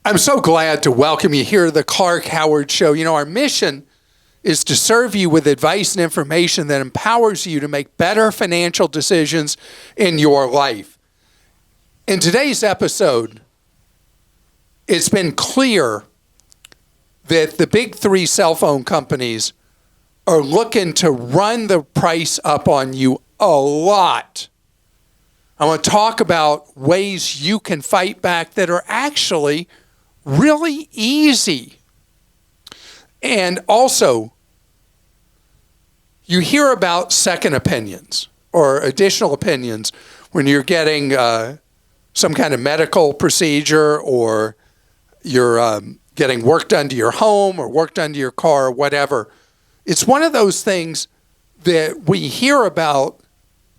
I'm so glad to welcome you here to the Clark Howard Show. You know, our mission is to serve you with advice and information that empowers you to make better financial decisions in your life. In today's episode, it's been clear that the big three cell phone companies are looking to run the price up on you a lot. I want to talk about ways you can fight back that are actually really easy. And also, you hear about second opinions or additional opinions when you're getting some kind of medical procedure, or you're getting work done to your home or work done to your car or whatever. It's one of those things that we hear about,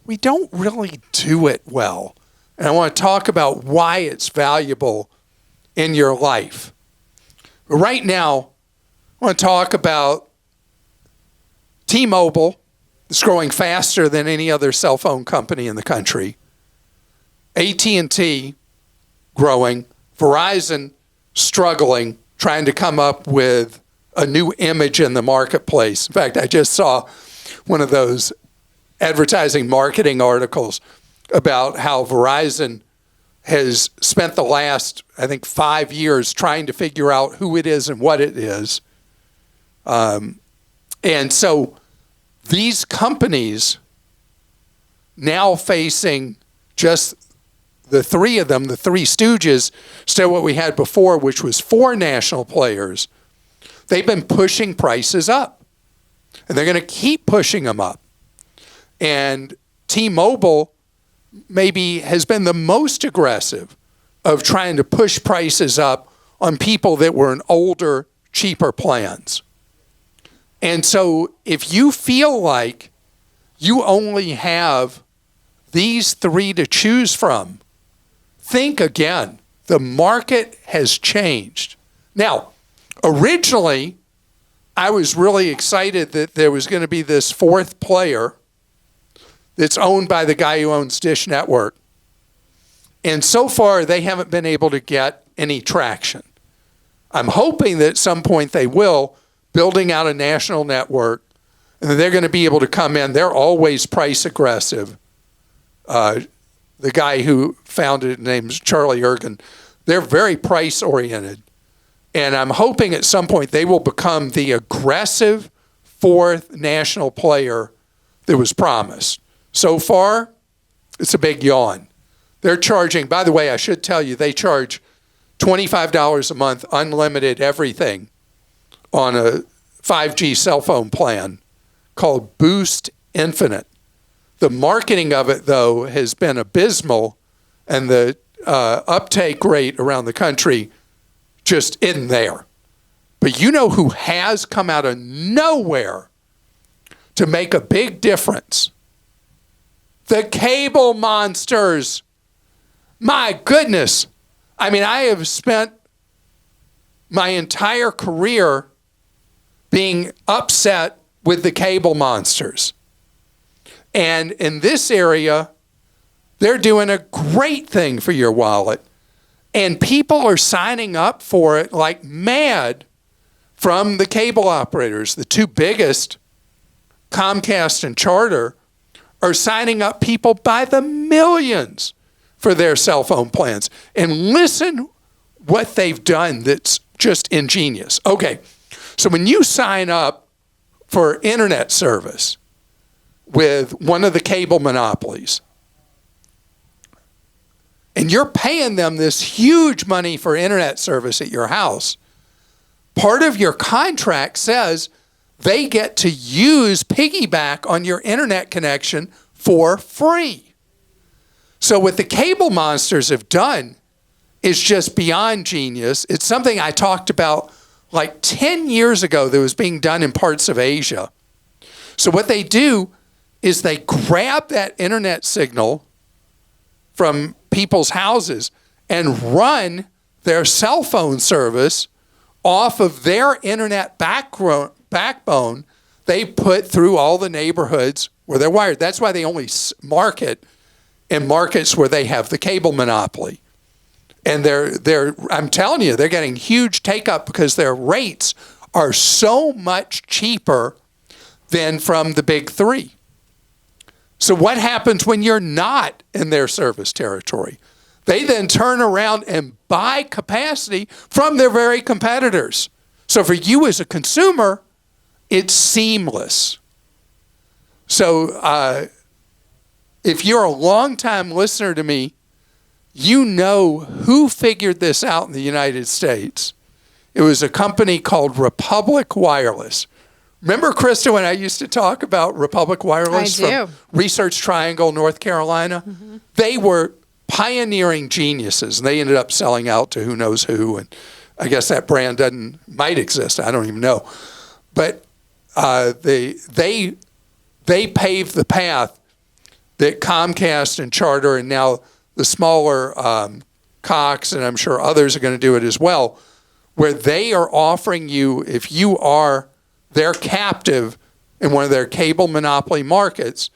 we don't really do it well. And I want to talk about why it's valuable in your life. But right now, I want to talk about T-Mobile. It's growing faster than any other cell phone company in the country. AT&T growing. Verizon struggling, trying to come up with a new image in the marketplace. In fact, I just saw one of those advertising marketing articles about how Verizon has spent the last, I think, 5 years trying to figure out who it is and what it is. And so these companies now facing just the three of them, the three stooges, instead of what we had before, which was 4 national players, they've been pushing prices up. And they're going to keep pushing them up. And T-Mobile maybe has been the most aggressive of trying to push prices up on people that were in older, cheaper plans. And so if you feel like you only have these three to choose from, think again. The market has changed. Now, originally, I was really excited that there was going to be this fourth player that's owned by the guy who owns Dish Network. And so far, they haven't been able to get any traction. I'm hoping that at some point they will, building out a national network, and they're going to be able to come in. They're always price aggressive. The guy who founded it, named Charlie Ergen, they're very price oriented. And I'm hoping at some point they will become the aggressive fourth national player that was promised. So far, it's a big yawn. They're charging, by the way, I should tell you, they charge $25 a month, unlimited everything, on a 5G cell phone plan called Boost Infinite. The marketing of it, though, has been abysmal, and the uptake rate around the country just isn't there. But you know who has come out of nowhere to make a big difference? The cable monsters. My goodness. I mean, I have spent my entire career being upset with the cable monsters. And in this area, they're doing a great thing for your wallet. And people are signing up for it like mad from the cable operators. The two biggest, Comcast and Charter, are signing up people by the millions for their cell phone plans. And listen what they've done that's just ingenious. Okay, so when you sign up for internet service with one of the cable monopolies, and you're paying them this huge money for internet service at your house, part of your contract says they get to use piggyback on your internet connection for free. So what the cable monsters have done is just beyond genius. It's something I talked about like 10 years ago that was being done in parts of Asia. So what they do is they grab that internet signal from people's houses and run their cell phone service off of their internet backbone they put through all the neighborhoods where they're wired. That's why they only market in markets where they have the cable monopoly. And I'm telling you, they're getting huge take up because their rates are so much cheaper than from the big three. So what happens when you're not in their service territory? They then turn around and buy capacity from their very competitors. So for you as a consumer, it's seamless. So if you're a longtime listener to me, you know who figured this out in the United States. It was a company called Republic Wireless. Remember, Christa, when I used to talk about Republic Wireless from Research Triangle, North Carolina? Mm-hmm. They were pioneering geniuses, and they ended up selling out to who knows who, and I guess that brand might exist. I don't even know. But they paved the path that Comcast and Charter and now the smaller Cox, and I'm sure others are going to do it as well, where they are offering you, if you are their captive in one of their cable monopoly markets,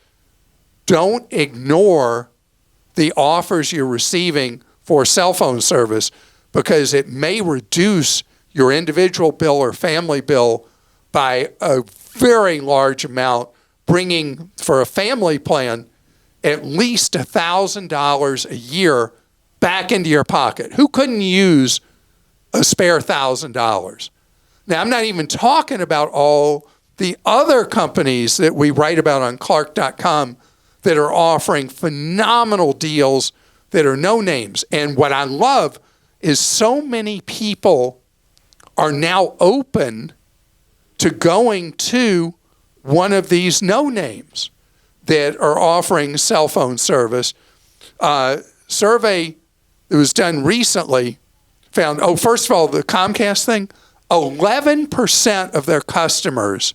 don't ignore the offers you're receiving for cell phone service, because it may reduce your individual bill or family bill by a very large amount, bringing, for a family plan, at least $1,000 a year back into your pocket. Who couldn't use a spare $1,000? Now, I'm not even talking about all the other companies that we write about on Clark.com that are offering phenomenal deals that are no names. And what I love is so many people are now open to going to one of these no names that are offering cell phone service. Survey that was done recently found, first of all, the Comcast thing, 11% of their customers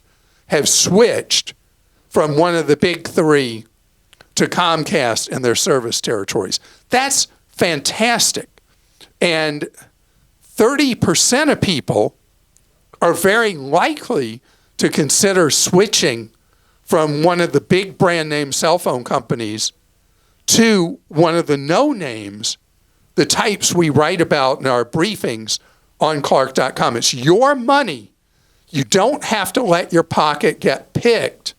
have switched from one of the big three to Comcast in their service territories. That's fantastic. And 30% of people are very likely to consider switching from one of the big brand name cell phone companies to one of the no names, the types we write about in our briefings on Clark.com. It's your money. You don't have to let your pocket get picked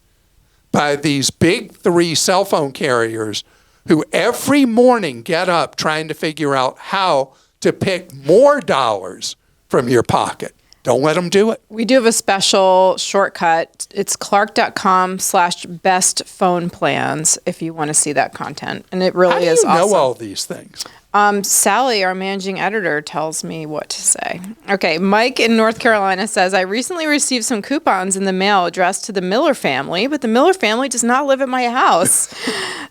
by these big three cell phone carriers who every morning get up trying to figure out how to pick more dollars from your pocket. Don't let them do it. We do have a special shortcut. It's clark.com/best phone plans if you want to see that content. And it really is awesome. How do you know all these things? Sally, our managing editor, tells me what to say. Okay, Mike in North Carolina says, I recently received some coupons in the mail addressed to the Miller family, but the Miller family does not live at my house.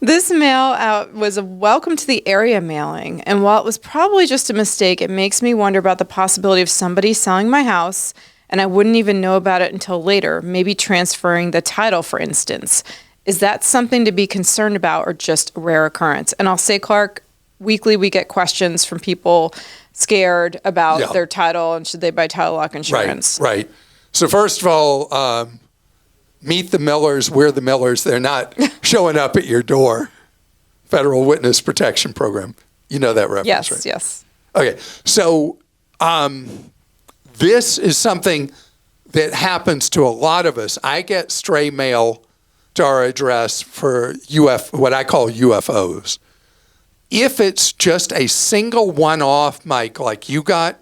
This mail out was a welcome to the area mailing, and while it was probably just a mistake, it makes me wonder about the possibility of somebody selling my house, and I wouldn't even know about it until later, maybe transferring the title, for instance. Is that something to be concerned about or just a rare occurrence? And I'll say, Clark, weekly we get questions from people scared about their title and should they buy title lock insurance. Right. So first of all, meet the Millers. We're the Millers. They're not showing up at your door. Federal Witness Protection Program. You know that reference, right? Yes. Okay. So this is something that happens to a lot of us. I get stray mail to our address for what I call UFOs. If it's just a single one-off, Mike, like you got,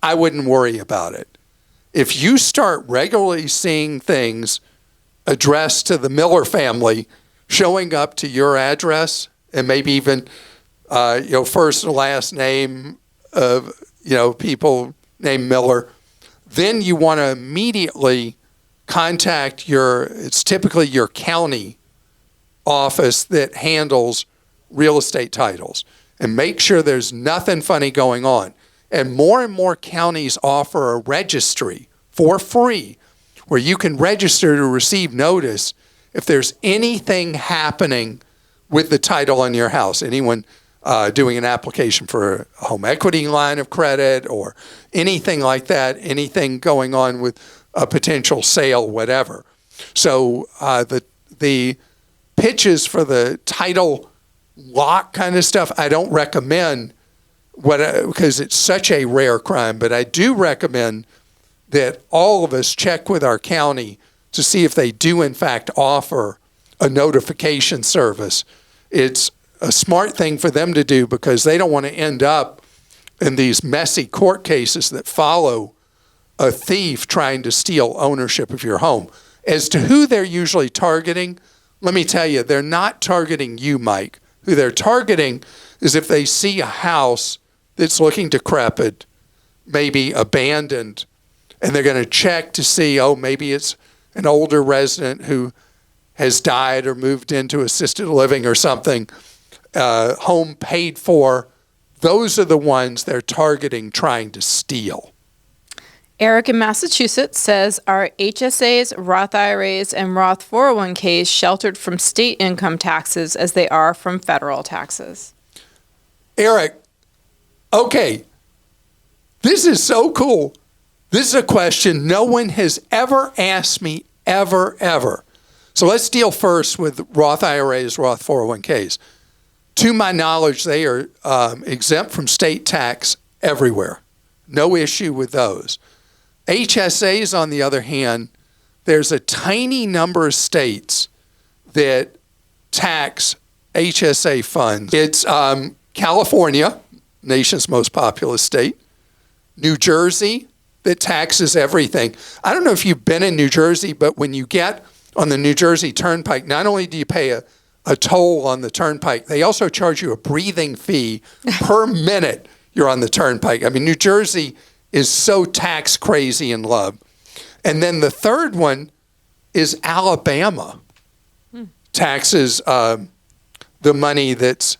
I wouldn't worry about it. If you start regularly seeing things addressed to the Miller family showing up to your address, and maybe even first and last name of people named Miller, then you want to immediately contact it's typically your county office that handles real estate titles, and make sure there's nothing funny going on. And more counties offer a registry for free where you can register to receive notice if there's anything happening with the title on your house. Anyone doing an application for a home equity line of credit or anything like that, anything going on with a potential sale, whatever. So the pitches for the title lock kind of stuff, I don't recommend because it's such a rare crime, but I do recommend that all of us check with our county to see if they do in fact offer a notification service. It's a smart thing for them to do because they don't want to end up in these messy court cases that follow a thief trying to steal ownership of your home. As to who they're usually targeting, let me tell you, they're not targeting you, Mike. Who they're targeting is if they see a house that's looking decrepit, maybe abandoned, and they're going to check to see, oh, maybe it's an older resident who has died or moved into assisted living or something, home paid for. Those are the ones they're targeting, trying to steal. Eric in Massachusetts says, are HSAs, Roth IRAs, and Roth 401ks sheltered from state income taxes as they are from federal taxes? Eric, okay, this is so cool. This is a question no one has ever asked me, ever. So let's deal first with Roth IRAs, Roth 401ks. To my knowledge, they are exempt from state tax everywhere. No issue with those. HSAs, on the other hand, there's a tiny number of states that tax HSA funds. It's California, nation's most populous state, New Jersey, that taxes everything. I don't know if you've been in New Jersey, but when you get on the New Jersey Turnpike, not only do you pay a toll on the Turnpike, they also charge you a breathing fee per minute you're on the Turnpike. I mean, New Jersey is so tax crazy in love. And then the third one is Alabama. Taxes the money that's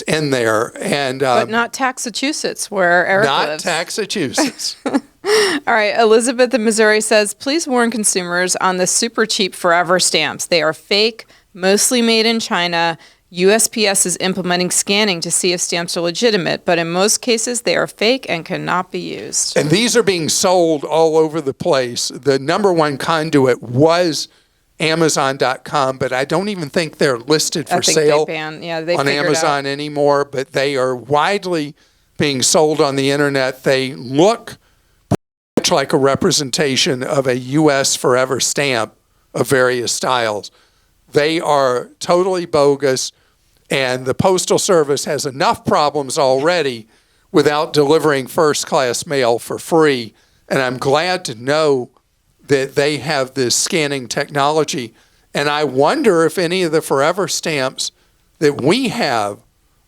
in there. And but not Taxachusetts, where Eric lives. Not Taxachusetts. All right, Elizabeth in Missouri says, please warn consumers on the super cheap forever stamps. They are fake, mostly made in China. USPS is implementing scanning to see if stamps are legitimate, but in most cases they are fake and cannot be used. And these are being sold all over the place. The number one conduit was Amazon.com, but I don't even think they're listed for sale on Amazon anymore, but they are widely being sold on the internet. They look much like a representation of a U.S. forever stamp of various styles. They are totally bogus, and the Postal Service has enough problems already without delivering first-class mail for free. And I'm glad to know that they have this scanning technology. And I wonder if any of the forever stamps that we have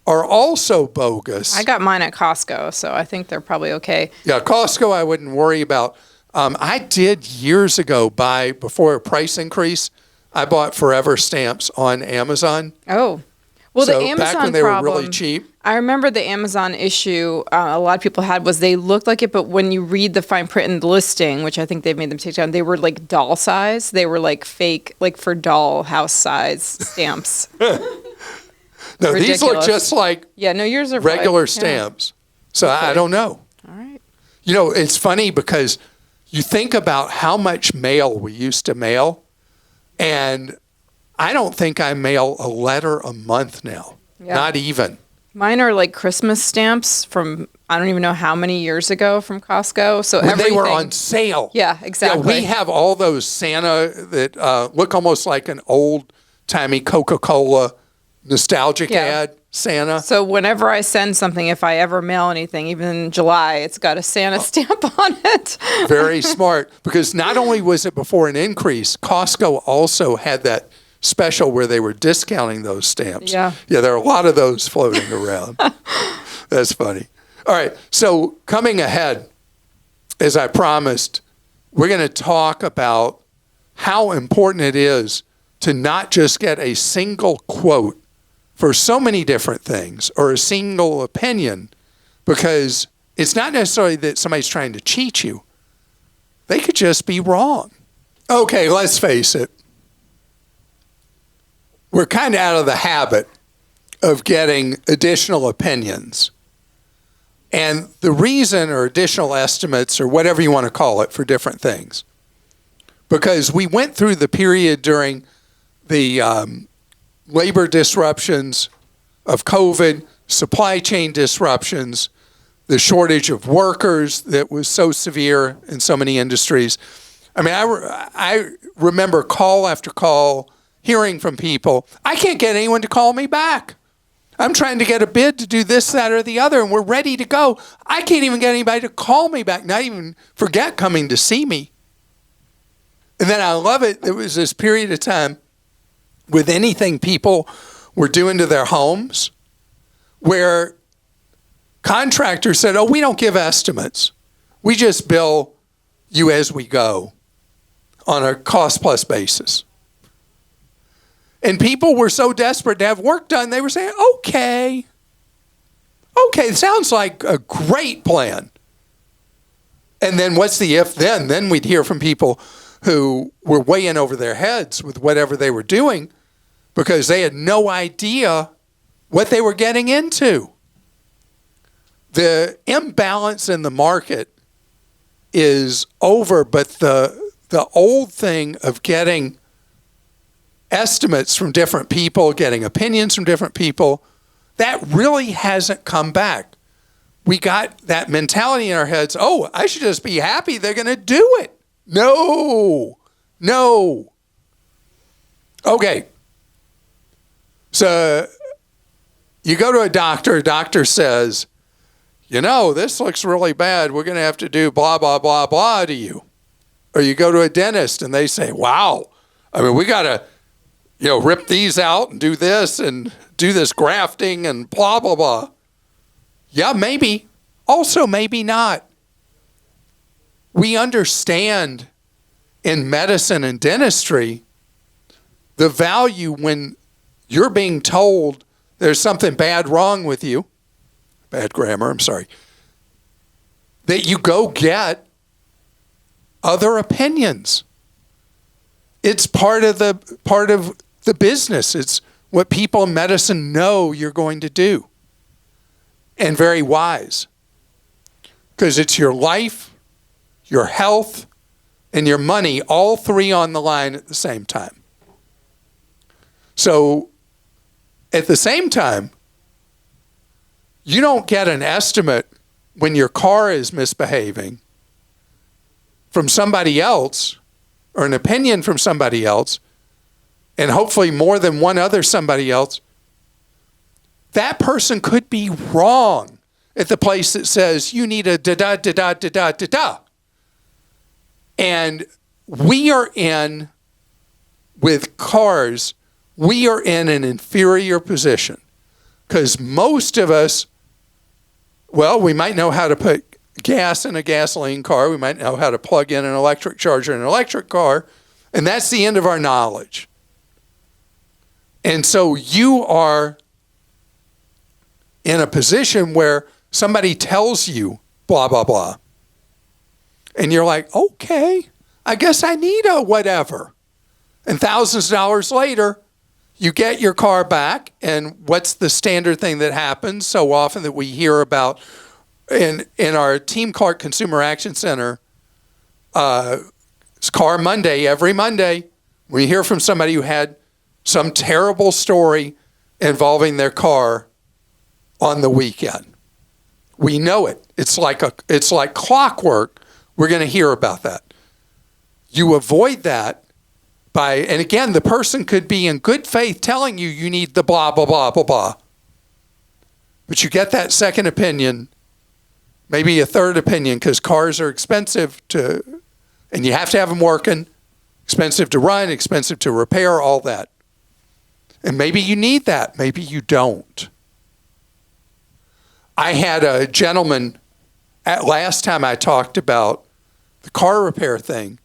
are also bogus. I got mine at Costco, so I think they're probably okay. Yeah, Costco I wouldn't worry about. I did years ago before a price increase, I bought forever stamps on Amazon. Oh. Well, so the Amazon back when they problem, were really cheap. I remember the Amazon issue a lot of people had was they looked like it, but when you read the fine print in the listing, which I think they've made them take down, they were like doll size. They were like fake, like for doll house size stamps. No, these look just like yours are regular stamps. So I don't know. All right. You know, it's funny because you think about how much mail we used to mail, and I don't think I mail a letter a month now. Yeah. Not even. Mine are like Christmas stamps from I don't even know how many years ago from Costco. So when they were on sale. Yeah, exactly. Yeah, we have all those Santa that look almost like an old-timey Coca-Cola nostalgic ad Santa. So whenever I send something, if I ever mail anything, even in July, it's got a Santa stamp on it. Very smart. Because not only was it before an increase, Costco also had that special where they were discounting those stamps. Yeah, there are a lot of those floating around. That's funny. All right, so coming ahead, as I promised, we're going to talk about how important it is to not just get a single quote for so many different things or a single opinion, because it's not necessarily that somebody's trying to cheat you. They could just be wrong. Okay, let's face it. We're kind of out of the habit of getting additional opinions. And the reason, or additional estimates, or whatever you want to call it, for different things. Because we went through the period during the labor disruptions of COVID, supply chain disruptions, the shortage of workers that was so severe in so many industries. I mean, I remember call after call hearing from people, I can't get anyone to call me back. I'm trying to get a bid to do this, that, or the other, and we're ready to go. I can't even get anybody to call me back, not even forget coming to see me. And then I love it. There was this period of time with anything people were doing to their homes where contractors said, oh, we don't give estimates. We just bill you as we go on a cost-plus basis. And people were so desperate to have work done, they were saying, okay, it sounds like a great plan. And then what's the if then? Then we'd hear from people who were way in over their heads with whatever they were doing because they had no idea what they were getting into. The imbalance in the market is over, but the old thing of getting estimates from different people, getting opinions from different people, that really hasn't come back. We got that mentality in our heads, oh, I should just be happy they're going to do it. No. Okay. So you go to a doctor says, this looks really bad. We're going to have to do blah, blah, blah, blah to you. Or you go to a dentist and they say, wow, I mean, we got to, rip these out and do this and do this grafting and blah, blah, blah. Yeah, maybe. Also, maybe not. We understand in medicine and dentistry the value when you're being told there's something bad wrong with you. Bad grammar, I'm sorry. That you go get other opinions. It's part of the business. It's what people in medicine know you're going to do. And very wise. Because it's your life, your health, and your money, all three on the line at the same time. So, at the same time, you don't get an estimate when your car is misbehaving from somebody else or an opinion from somebody else, and hopefully more than one other somebody else. That person could be wrong at the place that says you need a da-da-da-da-da-da-da-da. And we are in, with cars, we are in an inferior position because most of us, we might know how to put gas in a gasoline car. We might know how to plug in an electric charger in an electric car. And that's the end of our knowledge. And so you are in a position where somebody tells you blah, blah, blah. And you're like, okay, I guess I need a whatever. And thousands of dollars later, you get your car back. And what's the standard thing that happens so often that we hear about in our Team Clark Consumer Action Center, it's Car Monday, every Monday, we hear from somebody who had some terrible story involving their car on the weekend. We know it. It's like clockwork. We're going to hear about that. You avoid that by, and again, the person could be in good faith telling you need the blah, blah, blah, blah, blah. But you get that second opinion, maybe a third opinion, because cars are expensive and you have to have them working, expensive to run, expensive to repair, all that. And maybe you need that, maybe you don't. I had a gentleman, last time I talked about the car repair thing,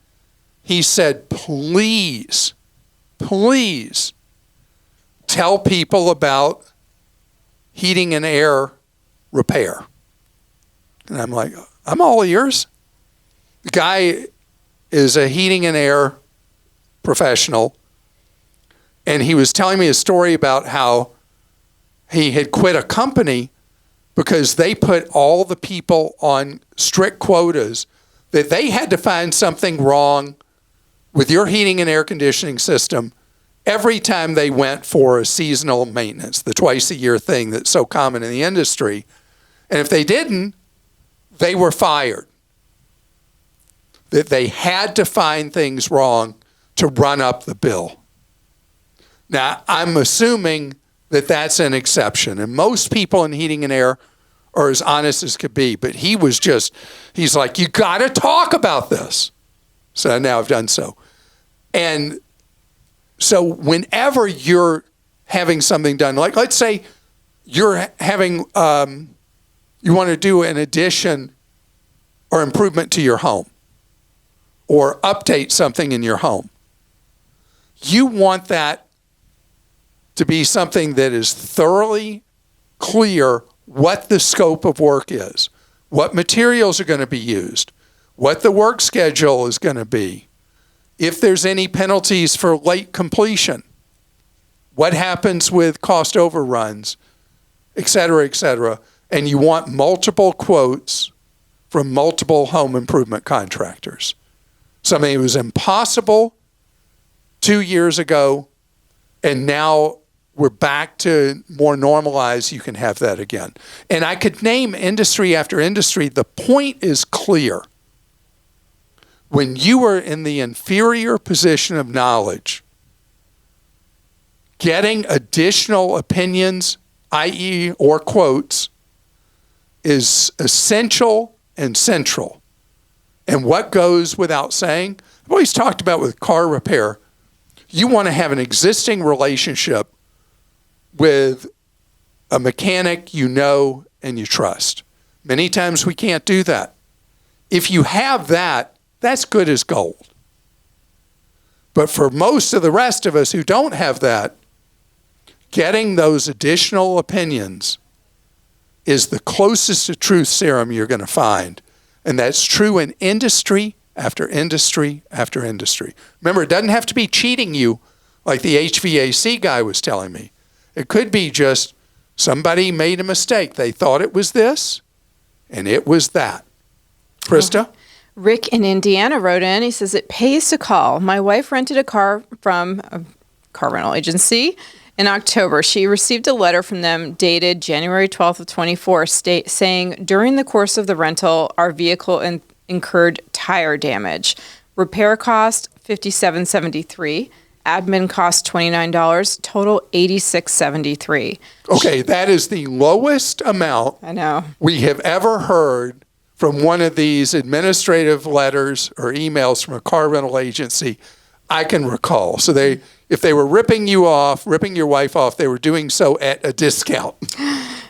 he said, please tell people about heating and air repair. And I'm like, I'm all ears. The guy is a heating and air professional. And he was telling me a story about how he had quit a company because they put all the people on strict quotas that they had to find something wrong with your heating and air conditioning system every time they went for a seasonal maintenance, the twice-a-year thing that's so common in the industry. And if they didn't, they were fired. That they had to find things wrong to run up the bill. Now, I'm assuming that that's an exception. And most people in heating and air are as honest as could be. But he's like, you got to talk about this. So now I've done so. And so whenever you're having something done, like let's say you're having, you want to do an addition or improvement to your home or update something in your home, you want that to be something that is thoroughly clear what the scope of work is, what materials are going to be used, what the work schedule is going to be, if there's any penalties for late completion, what happens with cost overruns, et cetera, and you want multiple quotes from multiple home improvement contractors. Something that was impossible 2 years ago, and now we're back to more normalized, you can have that again. And I could name industry after industry. The point is clear. When you are in the inferior position of knowledge, getting additional opinions, i.e. or quotes, is essential and central. And what goes without saying, I've always talked about with car repair, you want to have an existing relationship with a mechanic you know and you trust. Many times we can't do that. If you have that, that's good as gold. But for most of the rest of us who don't have that, getting those additional opinions is the closest to truth serum you're going to find. And that's true in industry after industry after industry. Remember, it doesn't have to be cheating you like the HVAC guy was telling me. It could be just somebody made a mistake. They thought it was this, and it was that. Christa? Rick in Indiana wrote in. He says, it pays to call. My wife rented a car from a car rental agency in October. She received a letter from them dated January 12th of 24 saying, during the course of the rental, our vehicle incurred tire damage. Repair cost $57.73. Admin cost $29. Total $86.73. Okay, that is the lowest amount I know we have ever heard from one of these administrative letters or emails from a car rental agency I can recall. So if they were ripping your wife off, they were doing so at a discount.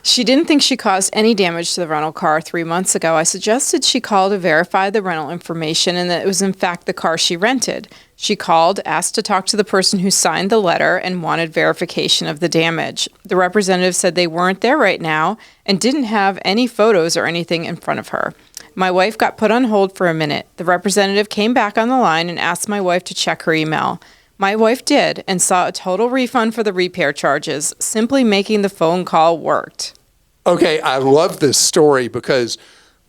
She didn't think she caused any damage to the rental car 3 months ago. I suggested she call to verify the rental information and that it was in fact the car she rented. She called, asked to talk to the person who signed the letter, and wanted verification of the damage. The representative said they weren't there right now and didn't have any photos or anything in front of her. My wife got put on hold for a minute. The representative came back on the line and asked my wife to check her email. My wife did and saw a total refund for the repair charges. Simply making the phone call worked. Okay, I love this story because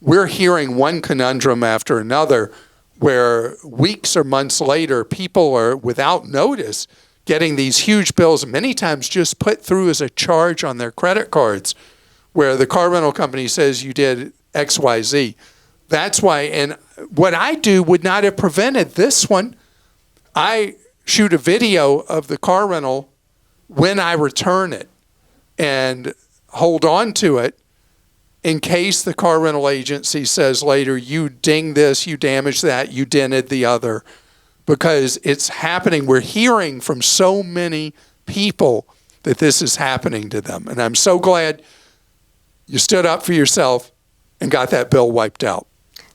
we're hearing one conundrum after another where weeks or months later, people are, without notice, getting these huge bills, many times just put through as a charge on their credit cards, where the car rental company says you did X, Y, Z. That's why, and what I do would not have prevented this one. I shoot a video of the car rental when I return it and hold on to it in case the car rental agency says later, you dinged this, you damaged that, you dented the other, because it's happening. We're hearing from so many people that this is happening to them. And I'm so glad you stood up for yourself and got that bill wiped out.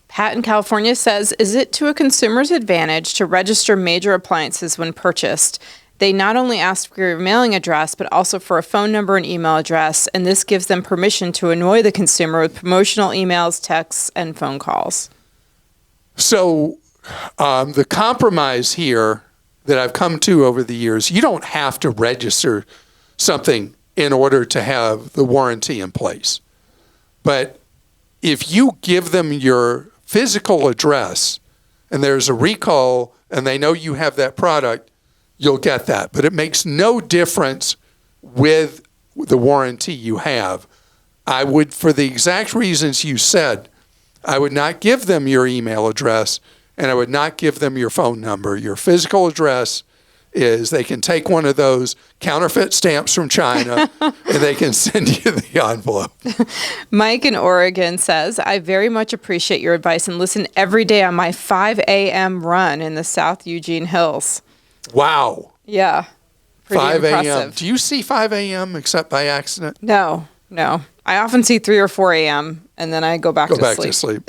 Pat in California says, is it to a consumer's advantage to register major appliances when purchased? They not only ask for your mailing address, but also for a phone number and email address, and this gives them permission to annoy the consumer with promotional emails, texts, and phone calls. So the compromise here that I've come to over the years, you don't have to register something in order to have the warranty in place. But if you give them your physical address and there's a recall and they know you have that product, you'll get that. But it makes no difference with the warranty you have. I would, for the exact reasons you said, I would not give them your email address, and I would not give them your phone number. Your physical address is, they can take one of those counterfeit stamps from China and they can send you the envelope. Mike in Oregon says, I very much appreciate your advice and listen every day on my 5 a.m. run in the South Eugene Hills. Wow. Yeah. Pretty 5 a.m. impressive. Do you see 5 a.m. except by accident? No. I often see 3 or 4 a.m. and then I go back to sleep.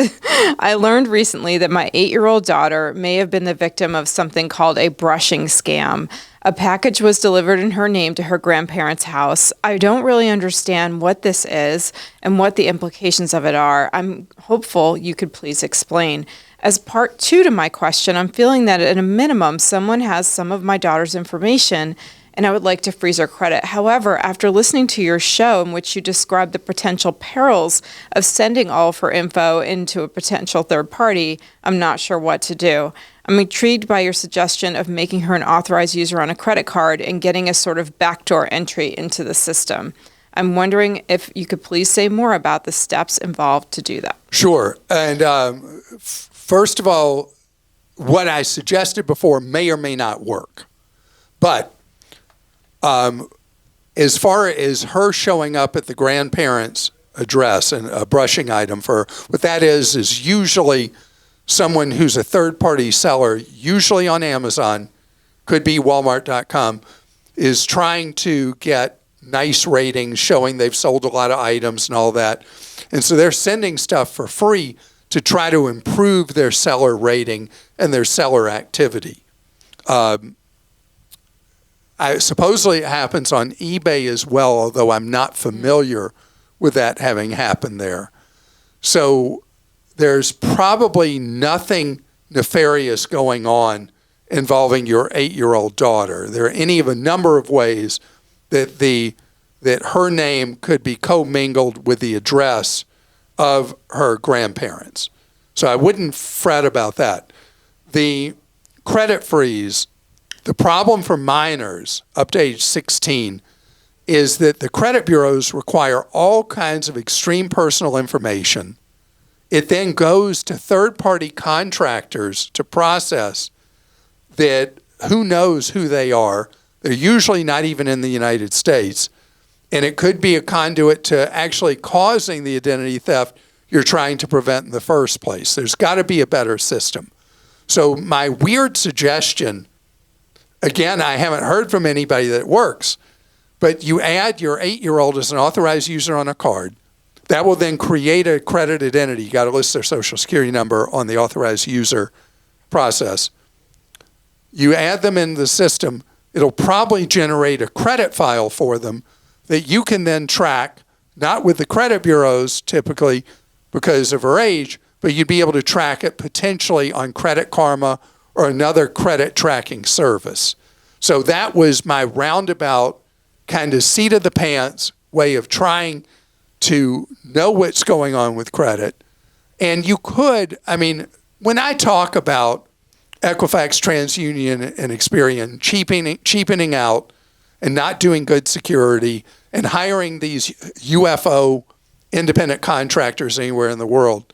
I learned recently that my 8-year-old daughter may have been the victim of something called a brushing scam. A package was delivered in her name to her grandparents' house. I don't really understand what this is and what the implications of it are. I'm hopeful you could please explain. As part 2 to my question, I'm feeling that at a minimum, someone has some of my daughter's information and I would like to freeze her credit. However, after listening to your show in which you described the potential perils of sending all of her info into a potential third party, I'm not sure what to do. I'm intrigued by your suggestion of making her an authorized user on a credit card and getting a sort of backdoor entry into the system. I'm wondering if you could please say more about the steps involved to do that. Sure. And first of all, what I suggested before may or may not work. But as far as her showing up at the grandparents' address and a brushing item for her, what that is usually someone who's a third-party seller, usually on Amazon, could be Walmart.com, is trying to get nice ratings showing they've sold a lot of items and all that. And so they're sending stuff for free to try to improve their seller rating and their seller activity. Supposedly it happens on eBay as well, although I'm not familiar with that having happened there. So there's probably nothing nefarious going on involving your 8-year-old daughter. There are any of a number of ways that her name could be commingled with the address of her grandparents. So I wouldn't fret about that. The credit freeze, the problem for minors up to age 16 is that the credit bureaus require all kinds of extreme personal information. It then goes to third-party contractors to process that who knows who they are. They're usually not even in the United States. And it could be a conduit to actually causing the identity theft you're trying to prevent in the first place. There's got to be a better system. So my weird suggestion, again, I haven't heard from anybody that it works, but you add your 8-year-old as an authorized user on a card. That will then create a credit identity. You got to list their social security number on the authorized user process. You add them in the system. It'll probably generate a credit file for them that you can then track, not with the credit bureaus typically because of her age, but you'd be able to track it potentially on Credit Karma or another credit tracking service. So that was my roundabout kind of seat of the pants way of trying to know what's going on with credit. And you could, when I talk about Equifax, TransUnion, and Experian cheapening out and not doing good security and hiring these UFO independent contractors anywhere in the world,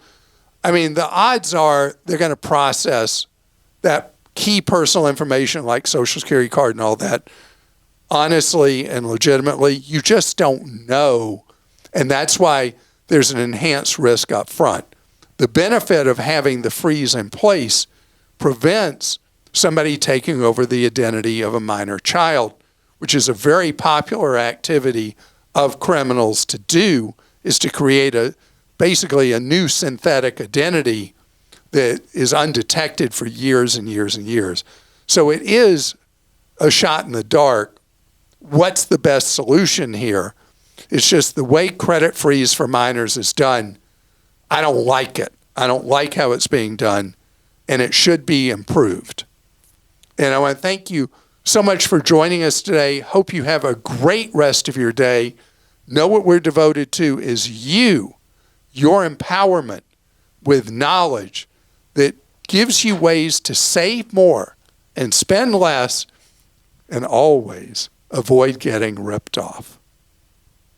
the odds are they're going to process that key personal information like social security card and all that honestly and legitimately. You just don't know. And that's why there's an enhanced risk up front. The benefit of having the freeze in place prevents somebody taking over the identity of a minor child, which is a very popular activity of criminals to do, is to create basically a new synthetic identity that is undetected for years and years and years. So it is a shot in the dark. What's the best solution here? It's just the way credit freeze for minors is done, I don't like it. I don't like how it's being done, and it should be improved. And I want to thank you so much for joining us today. Hope you have a great rest of your day. Know what we're devoted to is you, your empowerment with knowledge that gives you ways to save more and spend less and always avoid getting ripped off.